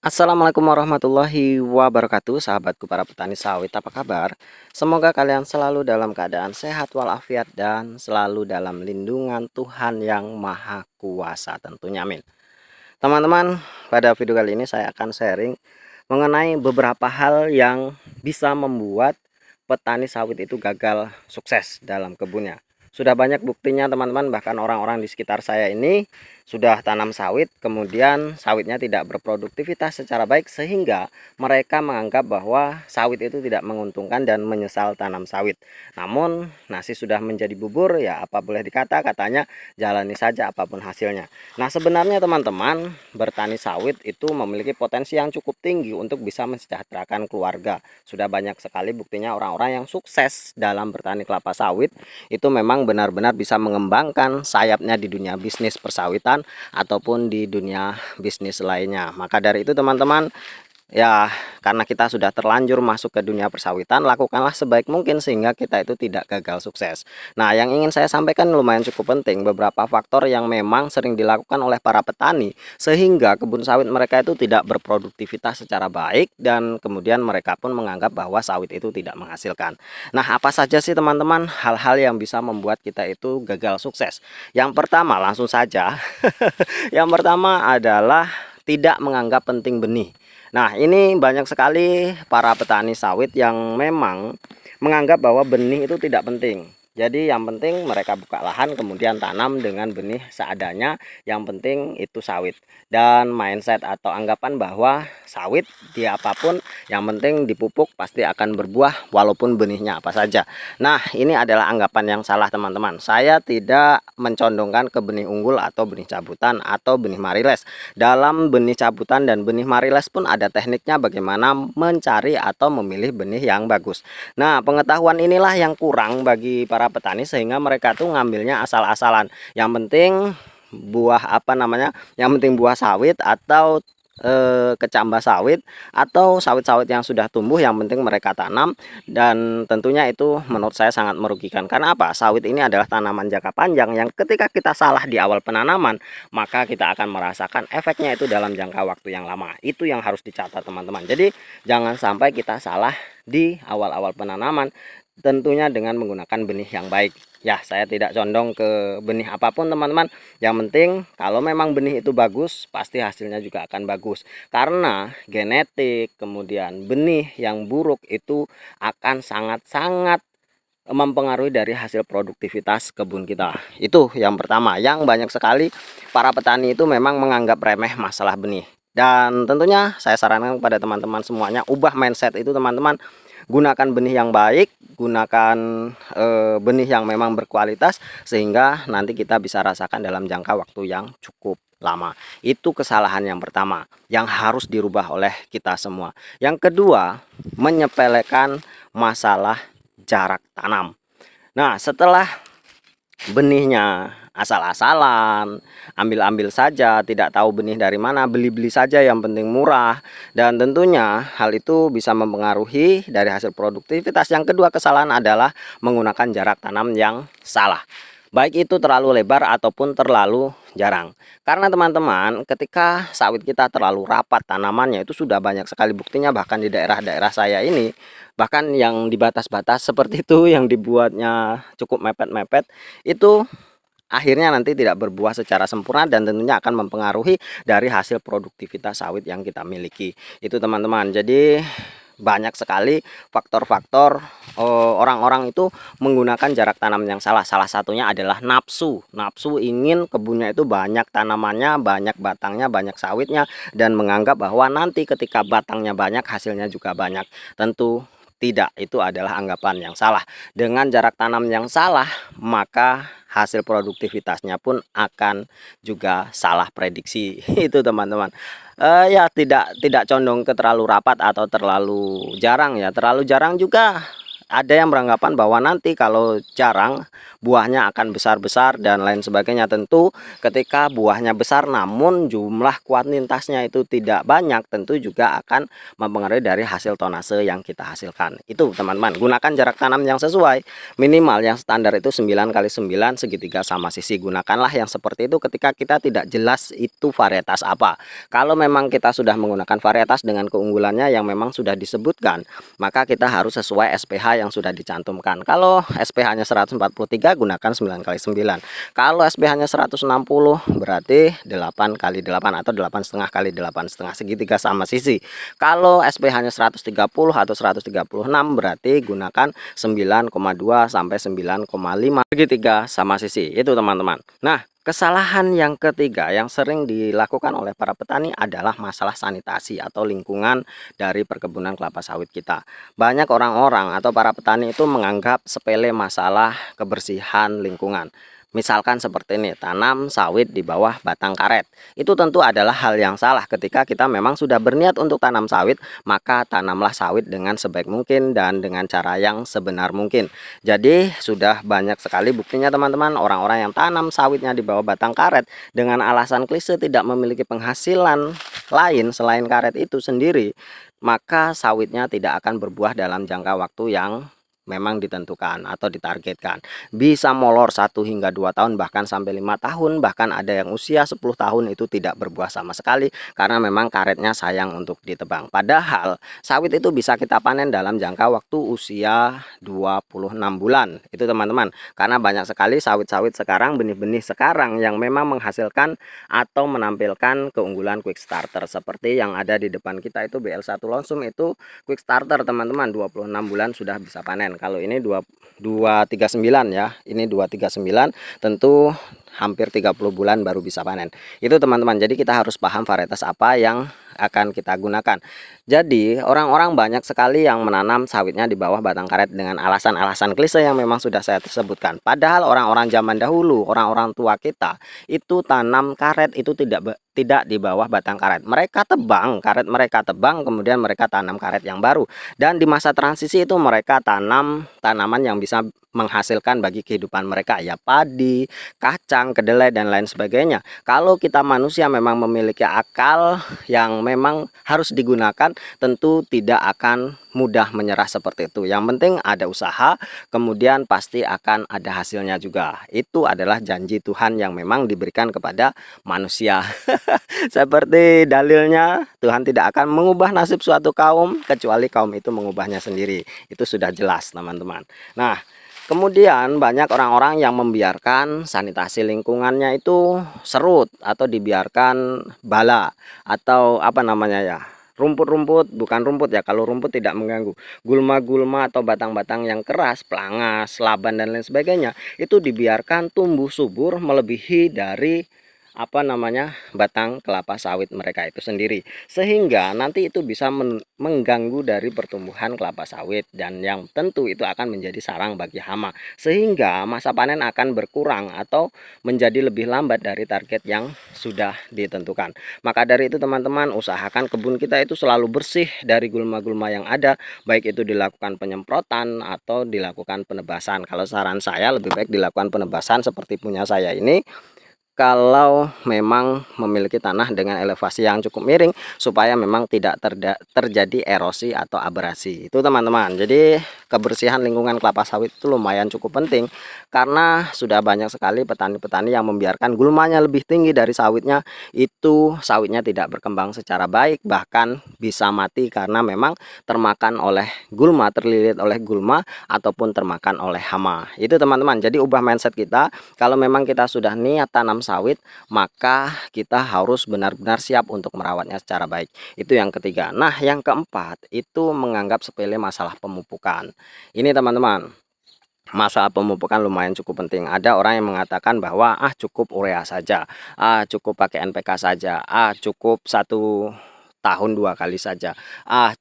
Assalamualaikum warahmatullahi wabarakatuh, sahabatku para petani sawit, apa kabar? Semoga kalian selalu dalam keadaan sehat walafiat dan selalu dalam lindungan Tuhan yang Maha Kuasa tentunya, amin. Teman-teman, pada video kali ini saya akan sharing mengenai beberapa hal yang bisa membuat petani sawit itu gagal sukses dalam kebunnya. Sudah banyak buktinya teman-teman, bahkan orang-orang di sekitar saya ini sudah tanam sawit, kemudian sawitnya tidak berproduktivitas secara baik sehingga mereka menganggap bahwa sawit itu tidak menguntungkan dan menyesal tanam sawit. Namun nasi sudah menjadi bubur, ya apa boleh dikata, katanya jalani saja apapun hasilnya. Nah, sebenarnya teman-teman, bertani sawit itu memiliki potensi yang cukup tinggi untuk bisa mensejahterakan keluarga. Sudah banyak sekali buktinya orang-orang yang sukses dalam bertani kelapa sawit itu memang benar-benar bisa mengembangkan sayapnya di dunia bisnis persawitan ataupun di dunia bisnis lainnya. Maka dari itu teman-teman, ya, karena kita sudah terlanjur masuk ke dunia persawitan, lakukanlah sebaik mungkin sehingga kita itu tidak gagal sukses. Nah, yang ingin saya sampaikan lumayan cukup penting, beberapa faktor yang memang sering dilakukan oleh para petani sehingga kebun sawit mereka itu tidak berproduktivitas secara baik dan kemudian mereka pun menganggap bahwa sawit itu tidak menghasilkan. Nah, apa saja sih teman-teman hal-hal yang bisa membuat kita itu gagal sukses? Yang pertama, langsung saja. Yang pertama adalah tidak menganggap penting benih. Nah, ini banyak sekali para petani sawit yang memang menganggap bahwa benih itu tidak penting. Jadi yang penting mereka buka lahan kemudian tanam dengan benih seadanya, yang penting itu sawit. Dan mindset atau anggapan bahwa sawit di apapun yang penting dipupuk pasti akan berbuah walaupun benihnya apa saja. Nah, ini adalah anggapan yang salah teman-teman. Saya tidak mencondongkan ke benih unggul atau benih cabutan atau benih mariles. Dalam benih cabutan dan benih mariles pun ada tekniknya bagaimana mencari atau memilih benih yang bagus. Nah, pengetahuan inilah yang kurang bagi para petani sehingga mereka tuh ngambilnya asal-asalan. Yang penting buah apa namanya? Yang penting buah sawit atau kecambah sawit atau sawit-sawit yang sudah tumbuh yang penting mereka tanam, dan tentunya itu menurut saya sangat merugikan. Karena apa? Sawit ini adalah tanaman jangka panjang yang ketika kita salah di awal penanaman maka kita akan merasakan efeknya itu dalam jangka waktu yang lama. Itu yang harus dicatat teman-teman. Jadi jangan sampai kita salah di awal-awal penanaman, tentunya dengan menggunakan benih yang baik. Ya, saya tidak condong ke benih apapun teman-teman. Yang penting kalau memang benih itu bagus, pasti hasilnya juga akan bagus. Karena genetik, kemudian benih yang buruk itu akan sangat-sangat mempengaruhi dari hasil produktivitas kebun kita. Itu yang pertama, yang banyak sekali para petani itu memang menganggap remeh masalah benih. Dan tentunya saya sarankan kepada teman-teman semuanya, ubah mindset itu teman-teman. Gunakan benih yang baik, gunakan benih yang memang berkualitas sehingga nanti kita bisa rasakan dalam jangka waktu yang cukup lama. Itu kesalahan yang pertama yang harus dirubah oleh kita semua. Yang kedua, menyepelekan masalah jarak tanam. Nah, setelah benihnya asal-asalan, ambil-ambil saja, tidak tahu benih dari mana, beli-beli saja yang penting murah, dan tentunya hal itu bisa mempengaruhi dari hasil produktivitas. Yang kedua kesalahan adalah menggunakan jarak tanam yang salah, baik itu terlalu lebar ataupun terlalu jarang. Karena teman-teman, ketika sawit kita terlalu rapat tanamannya itu sudah banyak sekali buktinya, bahkan di daerah-daerah saya ini, bahkan yang di batas-batas seperti itu yang dibuatnya cukup mepet-mepet, itu akhirnya nanti tidak berbuah secara sempurna dan tentunya akan mempengaruhi dari hasil produktivitas sawit yang kita miliki. Itu teman-teman. Jadi banyak sekali faktor-faktor orang-orang itu menggunakan jarak tanam yang salah. Salah satunya adalah nafsu. Nafsu ingin kebunnya itu banyak tanamannya, banyak batangnya, banyak sawitnya, dan menganggap bahwa nanti ketika batangnya banyak hasilnya juga banyak. Tentu tidak, itu adalah anggapan yang salah. Dengan jarak tanam yang salah, maka hasil produktivitasnya pun akan juga salah prediksi. Itu teman-teman. Ya, tidak condong ke terlalu rapat atau terlalu jarang ya. Terlalu jarang juga Ada yang beranggapan bahwa nanti kalau jarang buahnya akan besar-besar dan lain sebagainya. Tentu ketika buahnya besar namun jumlah kuantitasnya itu tidak banyak, tentu juga akan mempengaruhi dari hasil tonase yang kita hasilkan. Itu teman-teman, gunakan jarak tanam yang sesuai. Minimal yang standar itu 9 kali 9 segitiga sama sisi. Gunakanlah yang seperti itu ketika kita tidak jelas itu varietas apa. Kalau memang kita sudah menggunakan varietas dengan keunggulannya yang memang sudah disebutkan, maka kita harus sesuai SPH yang sudah dicantumkan. Kalau SPH-nya 143, gunakan 9 kali 9. Kalau SPH-nya 160, berarti 8 kali 8 atau 8,5 kali 8,5 segitiga sama sisi. Kalau SPH-nya 130 atau 136, berarti gunakan 9,2 sampai 9,5 segitiga sama sisi. Itu teman-teman. Nah, kesalahan yang ketiga yang sering dilakukan oleh para petani adalah masalah sanitasi atau lingkungan dari perkebunan kelapa sawit kita. Banyak orang-orang atau para petani itu menganggap sepele masalah kebersihan lingkungan. Misalkan seperti ini, tanam sawit di bawah batang karet. Itu tentu adalah hal yang salah. Ketika kita memang sudah berniat untuk tanam sawit, maka tanamlah sawit dengan sebaik mungkin dan dengan cara yang sebenar mungkin. Jadi sudah banyak sekali buktinya teman-teman, orang-orang yang tanam sawitnya di bawah batang karet dengan alasan klise tidak memiliki penghasilan lain selain karet itu sendiri, maka sawitnya tidak akan berbuah dalam jangka waktu yang memang ditentukan atau ditargetkan. Bisa molor 1 hingga 2 tahun, bahkan sampai 5 tahun, bahkan ada yang usia 10 tahun itu tidak berbuah sama sekali karena memang karetnya sayang untuk ditebang. Padahal sawit itu bisa kita panen dalam jangka waktu usia 26 bulan. Itu teman-teman, karena banyak sekali sawit-sawit sekarang, benih-benih sekarang yang memang menghasilkan atau menampilkan keunggulan quick starter seperti yang ada di depan kita itu BL1 Lonsum. Itu quick starter teman-teman, 26 bulan sudah bisa panen. Kalau ini 239 ya, ini 239, tentu hampir 30 bulan baru bisa panen. Itu teman-teman, jadi kita harus paham varietas apa yang akan kita gunakan. Jadi orang-orang banyak sekali yang menanam sawitnya di bawah batang karet dengan alasan-alasan klise yang memang sudah saya sebutkan. Padahal orang-orang zaman dahulu, orang-orang tua kita itu tanam karet itu tidak di bawah batang karet. Mereka tebang karet, mereka tebang, kemudian mereka tanam karet yang baru. Dan di masa transisi itu mereka tanam tanaman yang bisa menghasilkan bagi kehidupan mereka, ya padi, kacang, kedelai dan lain sebagainya. Kalau kita manusia memang memiliki akal yang memang harus digunakan, tentu tidak akan mudah menyerah seperti itu. Yang penting ada usaha, kemudian pasti akan ada hasilnya juga. Itu adalah janji Tuhan yang memang diberikan kepada manusia. Seperti dalilnya, Tuhan tidak akan mengubah nasib suatu kaum kecuali kaum itu mengubahnya sendiri. Itu sudah jelas teman-teman. Nah, kemudian banyak orang-orang yang membiarkan sanitasi lingkungannya itu serut atau dibiarkan bala atau apa namanya ya, rumput-rumput, bukan rumput ya, kalau rumput tidak mengganggu, gulma-gulma atau batang-batang yang keras, pelangas, laban dan lain sebagainya, itu dibiarkan tumbuh subur melebihi dari apa namanya batang kelapa sawit mereka itu sendiri, sehingga nanti itu bisa mengganggu dari pertumbuhan kelapa sawit dan yang tentu itu akan menjadi sarang bagi hama, sehingga masa panen akan berkurang atau menjadi lebih lambat dari target yang sudah ditentukan. Maka dari itu teman-teman, usahakan kebun kita itu selalu bersih dari gulma-gulma yang ada, baik itu dilakukan penyemprotan atau dilakukan penebasan. Kalau saran saya lebih baik dilakukan penebasan seperti punya saya ini, kalau memang memiliki tanah dengan elevasi yang cukup miring, supaya memang tidak terjadi erosi atau abrasi. Itu teman-teman, jadi kebersihan lingkungan kelapa sawit itu lumayan cukup penting, karena sudah banyak sekali petani-petani yang membiarkan gulmanya lebih tinggi dari sawitnya. Itu sawitnya tidak berkembang secara baik, bahkan bisa mati karena memang termakan oleh gulma, terlilit oleh gulma, ataupun termakan oleh hama. Itu teman-teman, jadi ubah mindset kita. Kalau memang kita sudah niat tanam sawit, maka kita harus benar-benar siap untuk merawatnya secara baik. Itu yang ketiga. Nah, yang keempat itu menganggap sepele masalah pemupukan. Ini teman-teman, masalah pemupukan lumayan cukup penting. Ada orang yang mengatakan bahwa cukup urea saja, cukup pakai NPK saja, cukup 1 setahun 2 kali saja.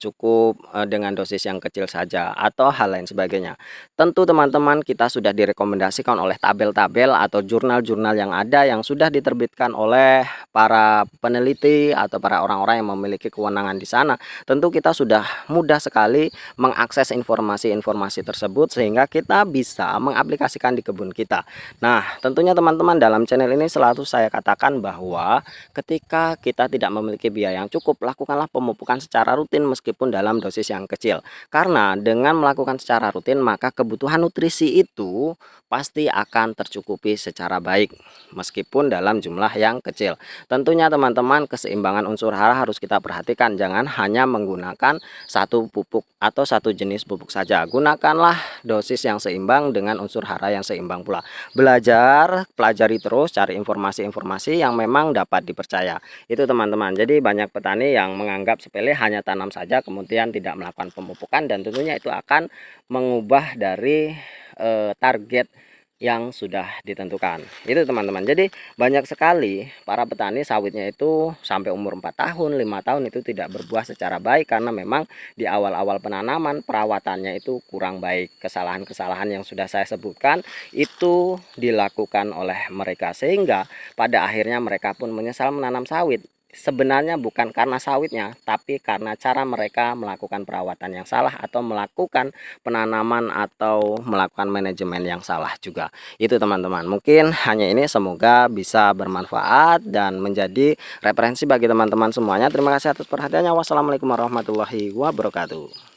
Cukup dengan dosis yang kecil saja atau hal lain sebagainya. Tentu teman-teman kita sudah direkomendasikan oleh tabel-tabel atau jurnal-jurnal yang ada yang sudah diterbitkan oleh para peneliti atau para orang-orang yang memiliki kewenangan di sana. Tentu kita sudah mudah sekali mengakses informasi-informasi tersebut sehingga kita bisa mengaplikasikan di kebun kita. Nah, tentunya teman-teman dalam channel ini selalu saya katakan bahwa ketika kita tidak memiliki biaya yang cukup, lakukanlah pemupukan secara rutin meskipun dalam dosis yang kecil. Karena dengan melakukan secara rutin maka kebutuhan nutrisi itu pasti akan tercukupi secara baik meskipun dalam jumlah yang kecil. Tentunya teman-teman keseimbangan unsur hara harus kita perhatikan, jangan hanya menggunakan satu pupuk atau satu jenis pupuk saja. Gunakanlah dosis yang seimbang dengan unsur hara yang seimbang pula. Belajar, pelajari terus, cari informasi-informasi yang memang dapat dipercaya. Itu teman-teman. Jadi banyak petani yang menganggap sepele hanya tanam saja kemudian tidak melakukan pemupukan, dan tentunya itu akan mengubah dari target yang sudah ditentukan. Itu teman-teman. Jadi banyak sekali para petani sawitnya itu sampai umur 4 tahun, 5 tahun itu tidak berbuah secara baik karena memang di awal-awal penanaman perawatannya itu kurang baik. Kesalahan-kesalahan yang sudah saya sebutkan itu dilakukan oleh mereka sehingga pada akhirnya mereka pun menyesal menanam sawit. Sebenarnya bukan karena sawitnya, tapi karena cara mereka melakukan perawatan yang salah atau melakukan penanaman atau melakukan manajemen yang salah juga. Itu teman-teman. Mungkin hanya ini, semoga bisa bermanfaat dan menjadi referensi bagi teman-teman semuanya. Terima kasih atas perhatiannya. Wassalamualaikum warahmatullahi wabarakatuh.